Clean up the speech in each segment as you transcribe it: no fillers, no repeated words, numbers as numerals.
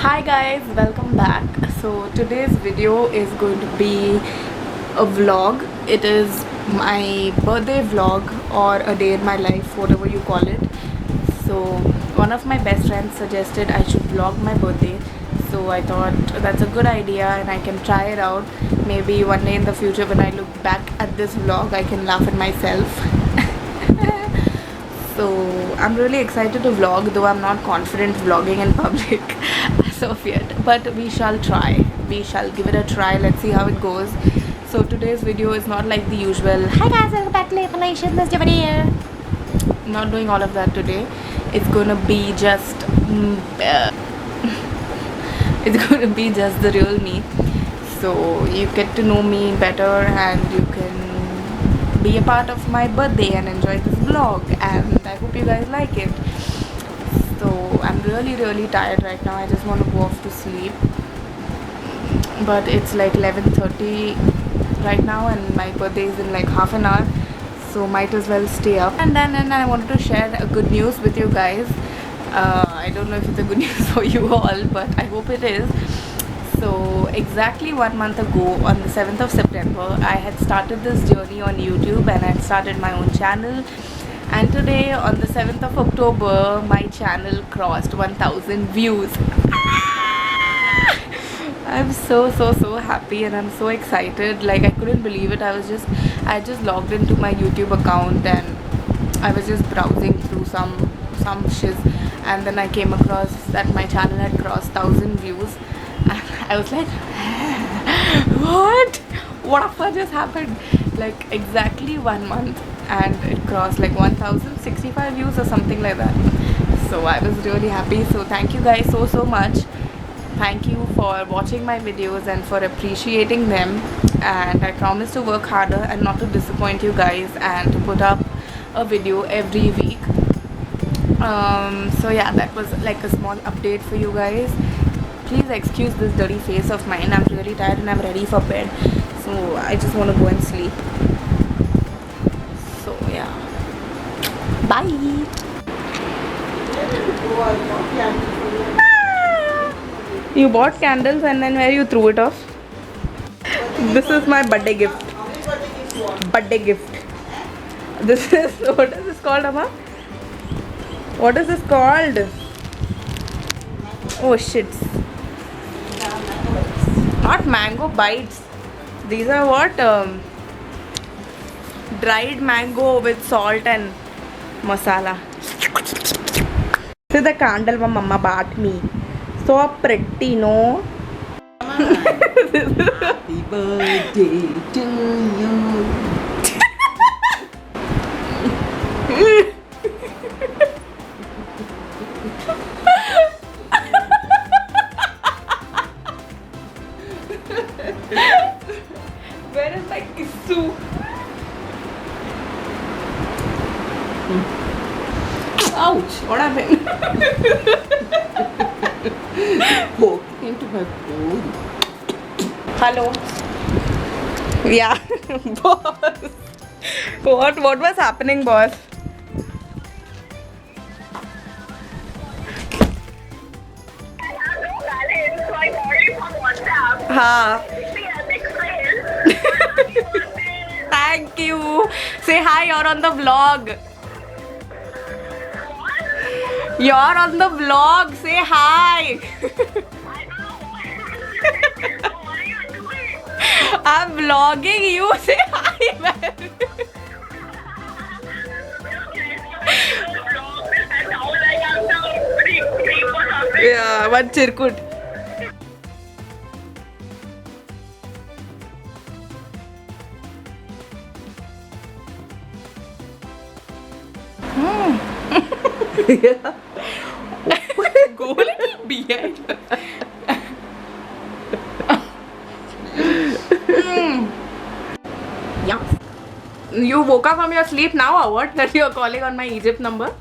Hi guys, welcome back. So today's video is going to be a vlog. It is my birthday vlog or a day in my life, whatever you call it. So one of my best friends suggested I should vlog my birthday. So I thought that's a good idea and I can try it out. Maybe one day in the future when I look back at this vlog I can laugh at myself. So I'm really excited to vlog, though I'm not confident vlogging in public as of yet, but we shall try. We shall give it a try. Let's see how it goes. So today's video is not like the usual hi guys, welcome back to Information, this here. Not doing all of that today. It's gonna be just it's gonna be just the real me. So you get to know me better and you can be a part of my birthday and enjoy this vlog, and I hope you guys like it. So I'm really tired right now. I just want to go off to sleep, but it's like 11:30 right now and my birthday is in like half an hour, so might as well stay up. And then I wanted to share a good news with you guys. I don't know if it's a good news for you all, but I hope it is. So exactly 1 month ago, on the 7th of September, I had started this journey on YouTube and I had started my own channel. And today, on the 7th of October, my channel crossed 1000 views. I'm so happy and I'm so excited. Like, I couldn't believe it. I just logged into my YouTube account and I was just browsing through some shiz, and then I came across that my channel had crossed 1000 views. I was like, what just happened? Like exactly 1 month and it crossed like 1065 views or something like that. So I was really happy. So thank you guys so much. Thank you for watching my videos and for appreciating them, and I promise to work harder and not to disappoint you guys and to put up a video every week. So yeah, that was like a small update for you guys. Please excuse this dirty face of mine. I'm really tired and I'm ready for bed. So I just want to go and sleep. So yeah. Bye. You bought candles and then where you threw it off? This is my birthday gift. Birthday gift. This is, what is this called, Amma? What is this called? Oh shit. Not mango bites. These are what? Dried mango with salt and masala. This is the candle my mama bought me. So pretty, no? Happy birthday to you. Where is my kissoo? Ouch! What happened? Poke into my body. Hello. Yeah, boss. What was happening, boss? हाँ. Thank you. Say hi. You're on the vlog. You're on the vlog. Say hi. I'm vlogging you. Say hi, man. Yeah, one chirkut. Go a little behind. Yeah. You woke up from your sleep now or what? That you're calling on my Egypt number?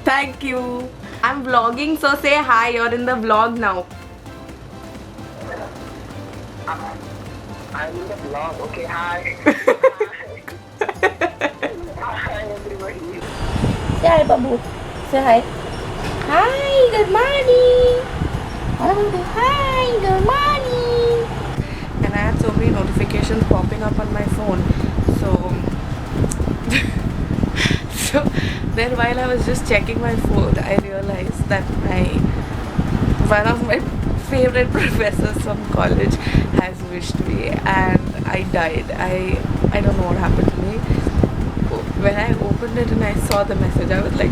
Thank you. I'm vlogging, so say hi. You're in the vlog now. I'm in the vlog. Okay, hi. Hi, everybody. Say hi, Babu. Say hi. Hi, good morning. Hi, good morning. And I had so many notifications popping up on my phone. So, so then while I was just checking my phone, I realized that one of my favorite professors from college has wished me, and I died. I don't know what happened to me. When I opened it and I saw the message, I was like,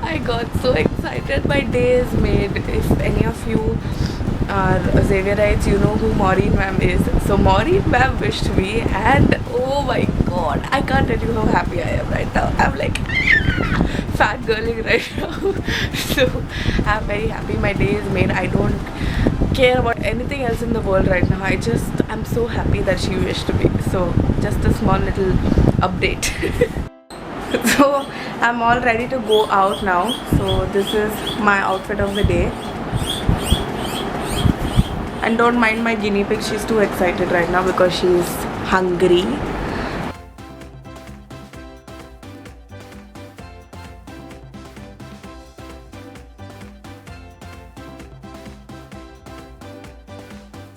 I got so excited. My day is made. If any of you are Xavierites, you know who Maureen ma'am is. So Maureen ma'am wished me, and oh my god, I can't tell you how happy I am right now. I'm like fat girling right now. So I'm very happy. My day is made. I don't care about anything else in the world right now. I'm so happy that she wished me. So just a small little update. So I'm all ready to go out now. So this is my outfit of the day. And don't mind my guinea pig, she's too excited right now because she's hungry.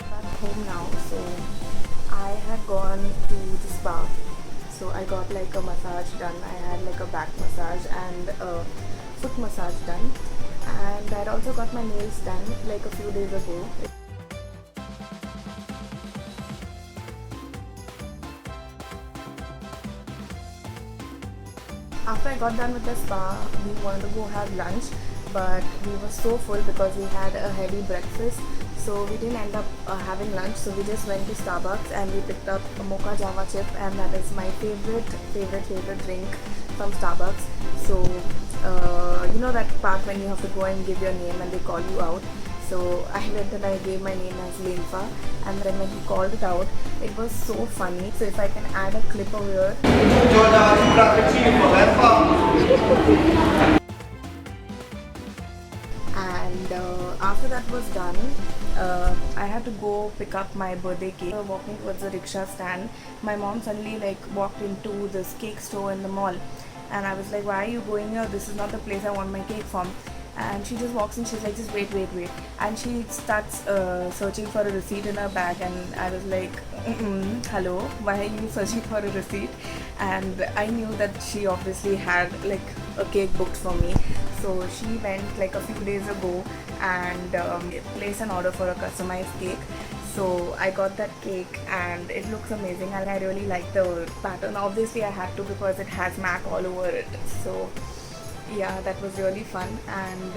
Back home now, so I had gone to the spa. So I got like a massage done. I had like a back massage and a foot massage done. And I'd also got my nails done like a few days ago. After I got done with the spa, we wanted to go have lunch, but we were so full because we had a heavy breakfast. So we didn't end up having lunch. So we just went to Starbucks and we picked up a mocha java chip, and that is my favorite drink from Starbucks. So you know that part when you have to go and give your name and they call you out. So I went and I gave my name as Linfa, and then when he called it out, it was so funny. So if I can add a clip over here. And after that was done, I had to go pick up my birthday cake. Walking towards the rickshaw stand, my mom suddenly like walked into this cake store in the mall, and I was like, why are you going here? This is not the place I want my cake from. And she just walks in, she's like, just wait, and she starts searching for a receipt in her bag, and I was like, hello, why are you searching for a receipt? And I knew that she obviously had like a cake booked for me. So she went like a few days ago and placed an order for a customized cake. So I got that cake and it looks amazing, and I really like the pattern. Obviously I had to because it has MAC all over it. So yeah, that was really fun. And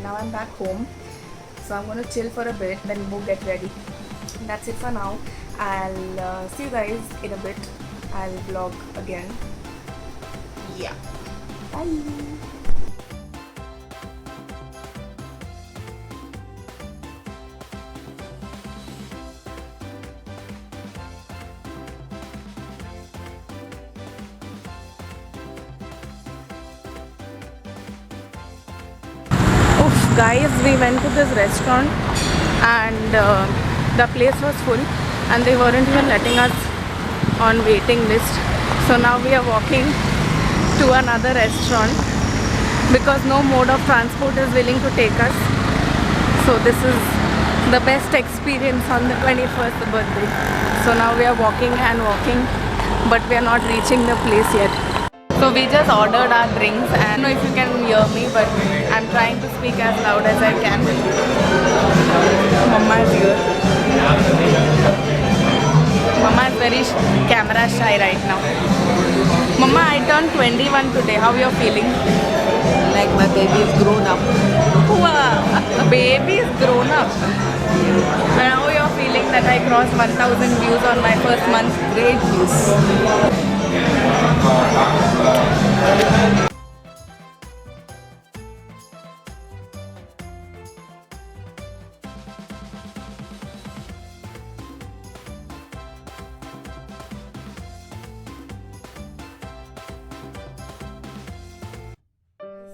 now I'm back home, so I'm gonna chill for a bit, then we'll get ready. That's it for now. I'll see you guys in a bit. I'll vlog again. Yeah, bye. Guys, we went to this restaurant and the place was full and they weren't even letting us on waiting list. So now we are walking to another restaurant because no mode of transport is willing to take us. So this is the best experience on the 21st birthday. So now we are walking and walking, but we are not reaching the place yet. So we just ordered our drinks, and I don't know if you can hear me, but I'm trying to speak as loud as I can. Mama is here. Mama is very camera shy right now. Mama, I turned 21 today. How are you feeling? Like my baby is grown up. Wow, a baby is grown up. And how are you feeling that I crossed 1,000 views on my first month? Great news.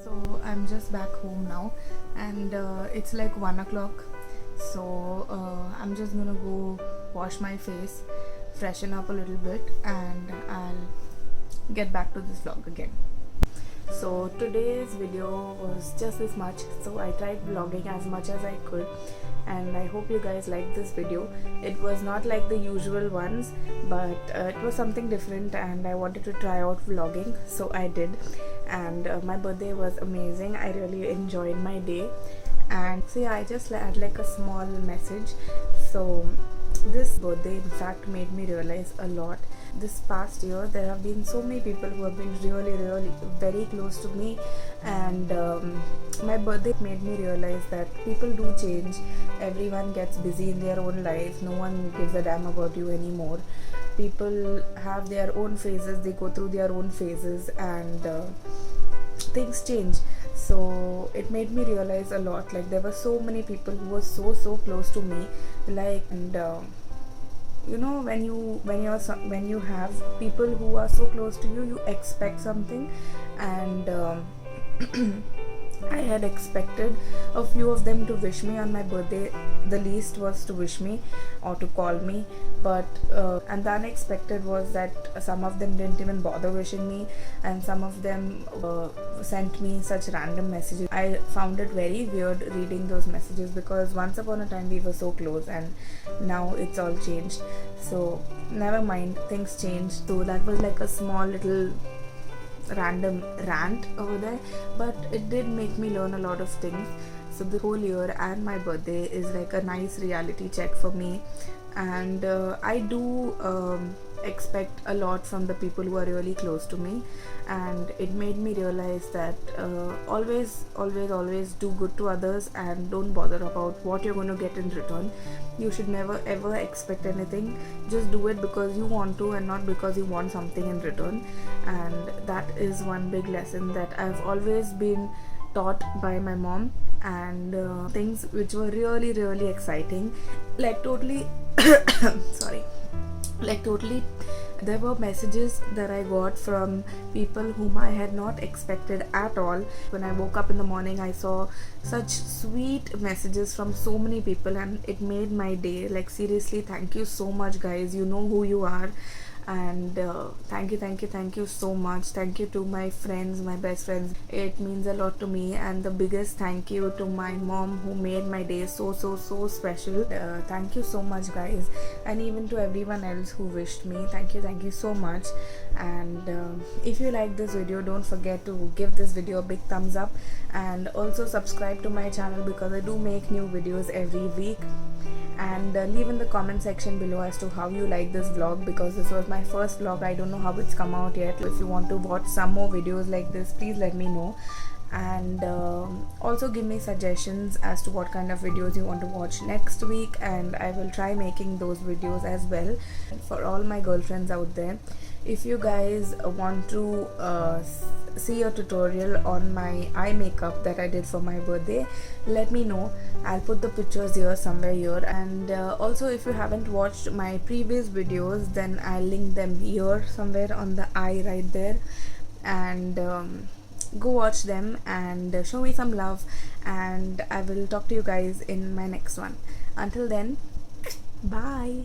So I'm just back home now, and it's like 1 o'clock. So I'm just gonna go wash my face, freshen up a little bit, and I'll get back to this vlog again. So today's video was just this much, so I tried vlogging as much as I could, and I hope you guys liked this video. It was not like the usual ones, but it was something different and I wanted to try out vlogging, so I did. And my birthday was amazing. I really enjoyed my day. And so yeah, I just had like a small message. So this birthday in fact made me realize a lot. This past year there have been so many people who have been really very close to me, and my birthday made me realize that people do change. Everyone gets busy in their own life. No one gives a damn about you anymore. People have their own phases, they go through their own phases, and things change. So it made me realize a lot. Like, there were so many people who were so close to me, like, and you know, when you have people who are so close to you, you expect something. And I had expected a few of them to wish me on my birthday. The least was to wish me or to call me, but and the unexpected was that some of them didn't even bother wishing me, and some of them sent me such random messages. I found it very weird reading those messages, because once upon a time we were so close, and now it's all changed. So never mind, things changed. So that was like a small little random rant over there, but it did make me learn a lot of things. So the whole year and my birthday is like a nice reality check for me, and I do expect a lot from the people who are really close to me, and it made me realize that always do good to others, and don't bother about what you're going to get in return. You should never ever expect anything. Just do it because you want to, and not because you want something in return. And that is one big lesson that I've always been taught by my mom, and things which were really exciting, like totally totally there were messages that I got from people whom I had not expected at all. When I woke up in the morning, I saw such sweet messages from so many people, and it made my day. Like, seriously, thank you so much, guys. You know who you are. And thank you so much. Thank you to my friends, my best friends. It means a lot to me. And the biggest thank you to my mom, who made my day so special. Thank you so much, guys. And even to everyone else who wished me, thank you so much. And if you like this video, don't forget to give this video a big thumbs up, and also subscribe to my channel, because I do make new videos every week. And leave in the comment section below as to how you like this vlog, because this was my first vlog. I don't know how it's come out yet. If you want to watch some more videos like this, please let me know. And also give me suggestions as to what kind of videos you want to watch next week, and I will try making those videos as well. For all my girlfriends out there, if you guys want to see a tutorial on my eye makeup that I did for my birthday, let me know. I'll put the pictures here, somewhere here. And also, if you haven't watched my previous videos, then I'll link them here somewhere on the eye right there. And go watch them and show me some love, and I will talk to you guys in my next one. Until then, bye.